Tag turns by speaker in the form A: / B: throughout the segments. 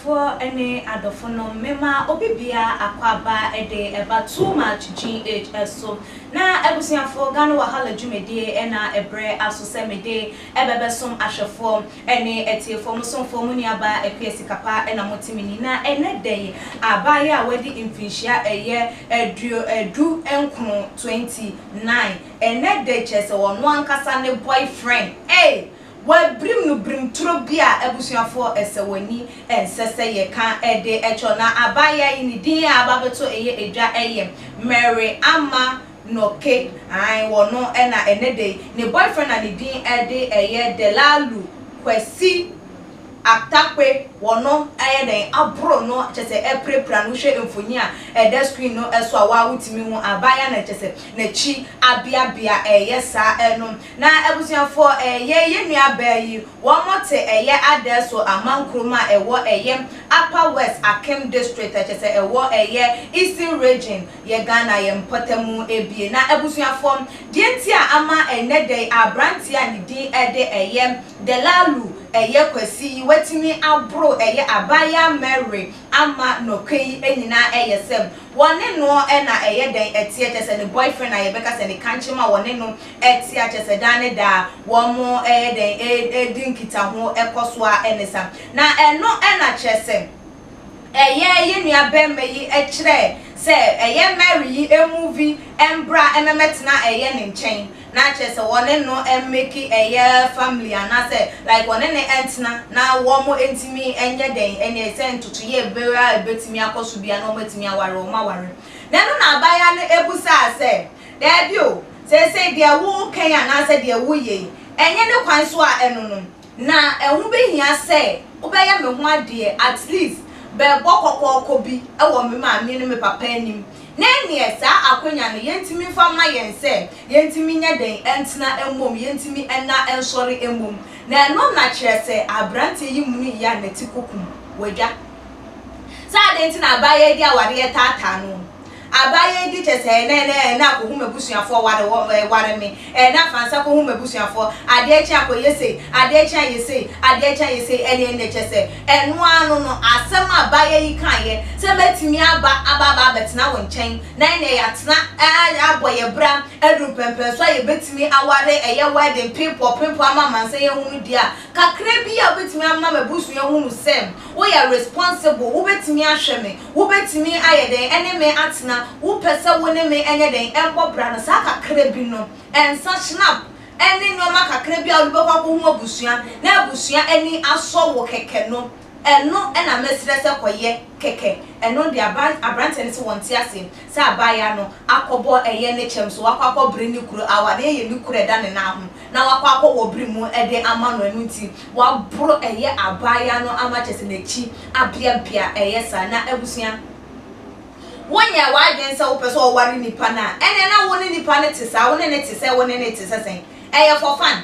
A: for any adofono mema obibia akwaba ede eba too much GHS so na ebusiafo Ghana wahala dwumedie ena ebre asose mede ebebesom ahwefo ene etiefo musomfo muniaba ekwesikapa ena motimini na enedey abaya wedi imfinhia eye edu enkunu 29 enedey chese wonu ankasa ne boyfriend wa brim no brim turo bia abusuafo esewani ensese ye kan ede echo na abaya ni din ababeto eye edwa eye Mary ama noke ai wono ena enede ne boyfriend na ni din ede eye delalu kwesi atakwe wono eye den abro no chese eprepra no hwe emfoni a ede screen no eso awa wutimi hu abaya na chese na chi abia eye sa eno na ebusuafo ye nua yi womote eye adeso amankroma ewo eye Upper West Akem District chese ewo eye Eastern Region ye Ghana ye mpotemu ebie na ebusuafo die a ama enede abranti a ni din ede eye delalu eye kwesi wetimi abro eye abaya Mary ama nokei enyina eye sem wone no ena eye den etie chese ne boyfriend na ye beka se ne kanchima wone no etie chese dane da womo eye den edinkita ho ekoso a enesa na eno ena chese ye nua bemme yi ekire se eye Mary yi movie embra ememetna eye ne nchen na chese wone no make eye family ana se like wone ne entna na womo entimi enye den enye se ntutu ye bera ebetimi akoso bia na ometimi aware o maware na no na abaya ne ebusa se there bio se dia wo kan ana se dia wo ye enye ne kwan so a eno no na ehu behia se obeya me ho ade at least be bokokoko bi ewo me ma me ne me papa anim na nie sa akonya no yentimi fama yense yentimi nya den entna emmom yentimi enna ensori emmom na no na kyerese abrante yi muni ya neti kokum wadwa sa de ntina abaye di aware tata no abaye di chese na ko hu mebusuafo ware me na fansa ko hu mebusuafo ade echi akoyese ade echi ene ne chese enu anu no asem abaye yi kan ye se metimi aba betina won chen na ne ya tena aboye bra edu pempe so ye betimi aware eye wedding people ama manse ye hu dia kakra bi ya betimi ama mebusu ye hu sem wo ya responsible wo betimi ahwe me wo betimi ayede ene me atena wo pese woni me enye den embo bra no sa kakra bi no ensa snap eni no ma kakra bi a wo bekwa ko hu abusua na abusua eni aso wo keke no eno ena mesire se koye keke eno de abrante ne se wonte ase sa abaya no akobo eye ne chem so akwa bri ni kuru awa na ye ni kuru da ne na ho na wakwa wo bri mu ede ama no enu ti wa bro eye abaya no ama chese na chi abia eye sa na abusua wonya wadwen se wo pese o ware nipa na ene na woni nipa ne tisa woni ne tise woni ne tise sen eye for fun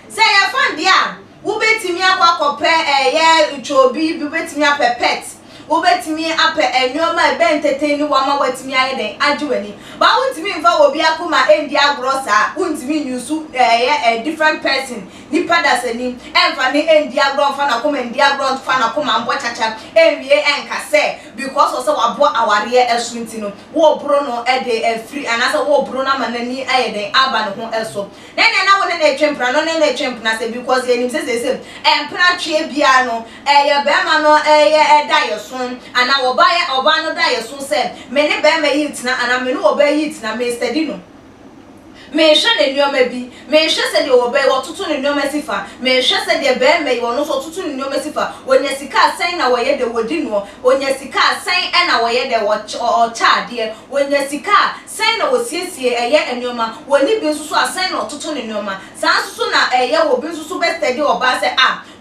A: say eye fun dia wo betimi akwa kope eye uchobi bi betimi apepet wo betimi ape enwoma ebe entertain wa ma watimi aye den ajiwani ba wontimi mfa wo bi akoma endi agrosa wontimi nyusu a different person nipa dasani emfa ne endi agro fa na koma endi agro fa na koma mbo chacha enwie enkase because o se wabo aware esunti no wo bro no ede free anasa wo bro na manani aye den aba ne ho eso na wona na etwempra no na etwempna se because enim se empra twe bia no eye be ma no eye eda yeso ana oba no da yeso se me ne be ma yitina ana me no oba yitina me steady no me hwe ne nyoma bi me hwe se de oba wototo ne nyoma sifa me hwe se de be ma yi wono so toto ne nyoma sifa wonya sika san na woye de wodi no wonya sika san na woye de o chaade wonya sika san na wosiesie eye enyoma woni bi nsusu asan na ototo ne nyoma san nsusu na eye wo bi nsusu be steady oba se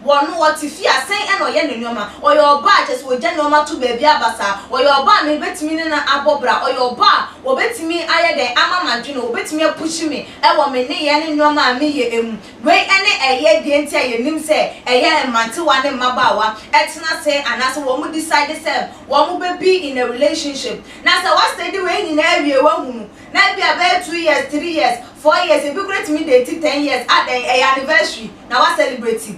A: wonu watifi asan na oye ne nyoma oye oba chese wogya nyoma to baabi abasa oye oba me betimi na abobra oye oba wo betimi aye den ama madwene wo betimi apushi me ewo me ne ye ne nyoma me ye emu we ene eye die ntia ye nim se eye mante wa ne mabawa etena se anase wo mu decide se wo mu be in a relationship na se what steady we nyina awie wa hunu na bia be 2 years 3 years 4 years e be great me dey 10 years at the anniversary na wa celebrate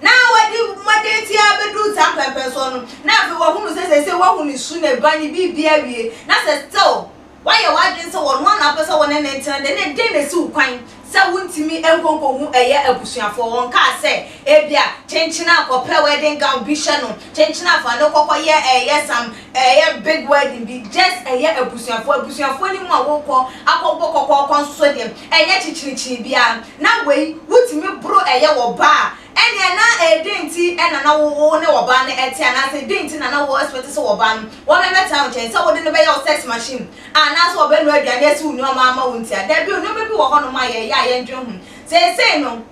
A: Now what do my tia bedroom tap person? Now if you want to say what who is soon a bunny be beer, that's a still. Why you watching so one person one and then they so quine. So won't me elbow a year a bushing for one car say, Ebia, changing up or per wedding gown be channel, changing up for no cocoa year a yes, a big wedding be just a year a bushing for any more walk or a consodium, a yet chichi beyond. Now way, would me bro a year or bar. And you're not a dainty and an own or ban at Tiana, dainty and no worse with so ban. One at a town change, so wouldn't obey your sex machine. And that's what Ben ready, and yes, who know mamma won't tell. There be no people on my and drum. Say no.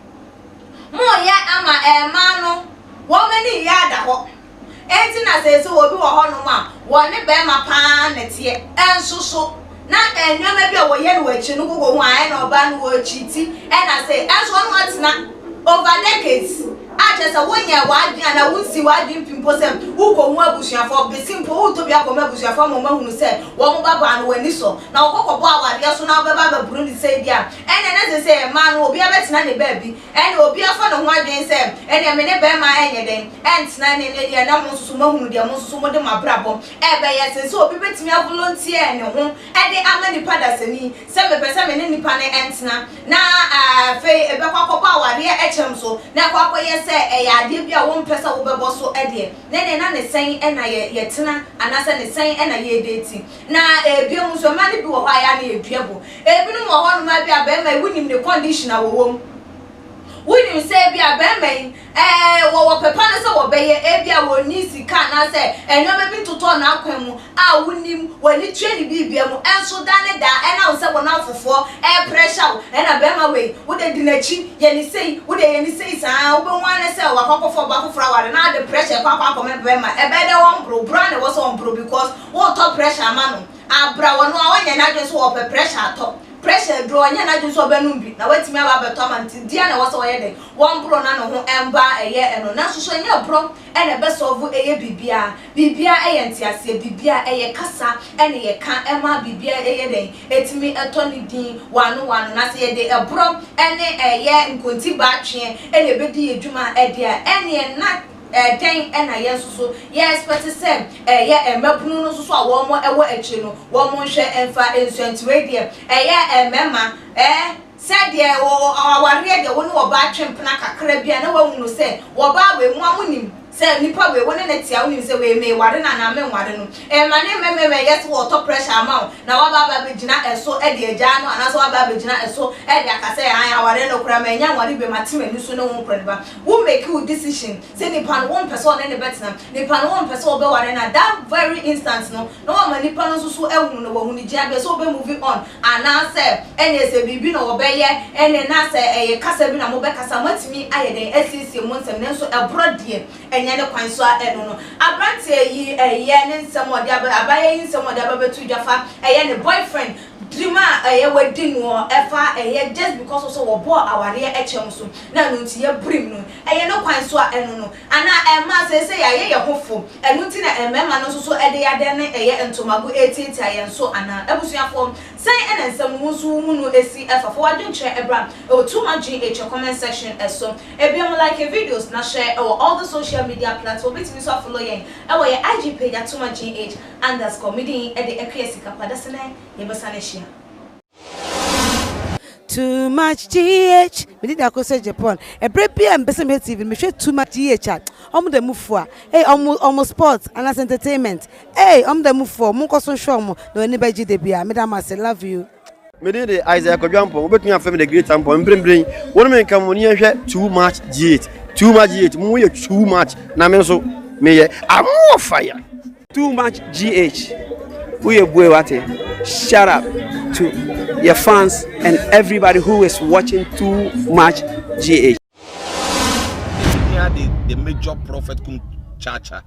A: More yet, am a man, woman in yada hot. Antina says, so will be a honor, one a bear my pan at here, and so. Not and you may be a yellow witch, and go wine or ban word cheating, and I say, as one wants not. Over decades, I just a 1 year wide and I won't see why you people say, who go more bush for the simple to be a commercial from a woman who said, one baba and when this so. Now, Coco Bow, yes, now Baba Bruni said, yeah. And as I say, a man will be a better nanny baby, and will be a fun of one day, Sam, and I may bear my any and snine in the animals to moon, the most of my brabo. Ever yes, so be better me a volunteer and home, and the amany padas and me, 7% in any panel and now, Fay a Baba, dear. So now Papa yes say I did be a one person over boss so idea. Then the saying and I yet and I said the saying and I ye dating. Now a bill so many people why I need trouble. Every one might be a bear may win him the condition of a woman. Wouldn't you say be a bear what Papa so obey Abia will need to can I say and never been to turn out I wouldn't him when it trained be and so done it and I was someone out for air pressure and a bear way would they didn't cheat yenny say would they any say I open one and sell a couple for back flower and now the pressure papa come and bear my a better one bro brand was on bro because what top pressure man I brow no one and I just walk a pressure top. Pressure draw and I just open numbi. Now wait me about Tom and Diana was away. One bro no ember a year and no so your bro and a best of a bibia a and tia say bibia a casa and a can emma bibia a day. It's me a Tony D 1 and I say a day a bro and a year in Kunti Batchy and a biddy juma a dear any not. Dang and I yes, but it's said, yeah, and Melbourne so one more a chino, one more share and fat insurance radio, yeah, and mamma, said, yeah, or our radio, one more bad chimpanaca, Caribbean, no one will say, what about we one winning. Say ni probably one and tell you say we may warden and I mean warden. And my name may yes water pressure amount. Now Baba Bejina and so Eddie Jano and as well Babajina and so Eddie I say I am warden or cram and young one be my team and you so no one preba. Who make you decision? Say Nipan one person in the better Nipan one person be warden at that very instance no one Nipan so elm no one who jab so be moving on and now say and yes a baby no obey and then I say a Casabina Mobecasa much me I had SCC months and so a broad dear and no kwan so no abrante yi yen nsemo de abaye nsemo de ababetu jafa ne boyfriend dreamer wedding no efa just because also wo bo aware echem so na no nti ye brim no no kwan so no ana ma say ye hofo enu nti na emema no so de ya de ne ntomago 80 ayen so ana ebusuafo say nsem musu mu no esi efa for wadun chere ebra o too much GH comment section so ebiom like videos na share all the social media platform bit me so follow yen your IG page at too much GH_ meeting e de ekwesika padasene ye besane share
B: too much GH. We did that say Japan. A break and Besame TV. Me share too much GH chat. The move for. Hey, almost sports and as entertainment. Hey, the move for. Munko so show mo. No anybody GDBia. Madam, I say love you.
C: Me did the Isaac Ojampo. We between family the great tempo. Bring. One man come when you share too much GH. Too much GH. Mu too much. Na me so me I'm more fire.
D: Too much GH. We are boy what shout out to your fans and everybody who is watching too much GH.
E: The major prophet kum chacha.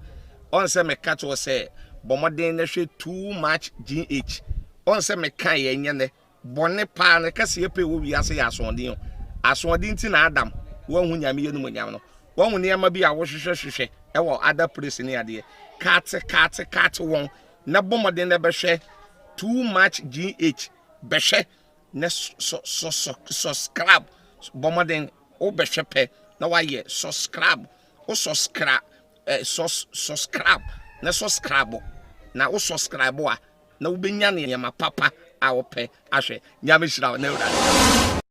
E: On say me catch was say bomoden na hwe too much GH. On say me kan ye nyane bone pa na kase ye pe wo wi ase ya asondin. Asondin ti na Adam wo hu nyame ye no nyam no. Wo hu ne ma bi a wo hwehwehwehwe e wo other place ni ade. Cat won na bomoden na be hwe too much GH behwe na so scrap bomoden o behwe pe na wayɛ subscribe o subscribe subscribe na subscribe na o subscribe a na wobɛnya ne ma papa a wopɛ ahwɛ nyame hyira na ewura